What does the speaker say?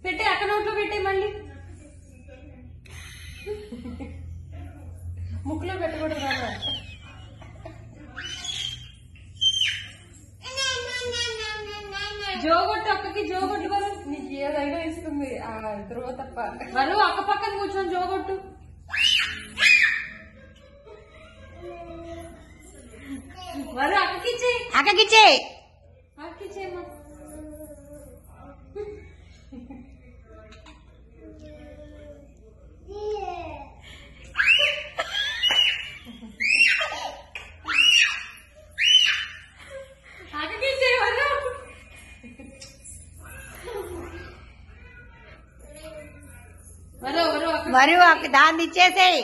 పెట్టే అక్క నోట్లో పెట్టే మళ్ళీ ముక్కులో పెట్టకూడదు జోగొట్టు అక్కకి జోగొట్టు కదా నీకు ఏదైనా ఇస్తుంది ఆ ధ్రువ తప్ప వాళ్ళు అక్క పక్కన కూర్చొని జోగొట్టు వాళ్ళు అక్కకిచ్చే అక్కకిచ్చేమ్మా అక్కకిచ్చే వరు దాన్ని ఇచ్చేసేయ్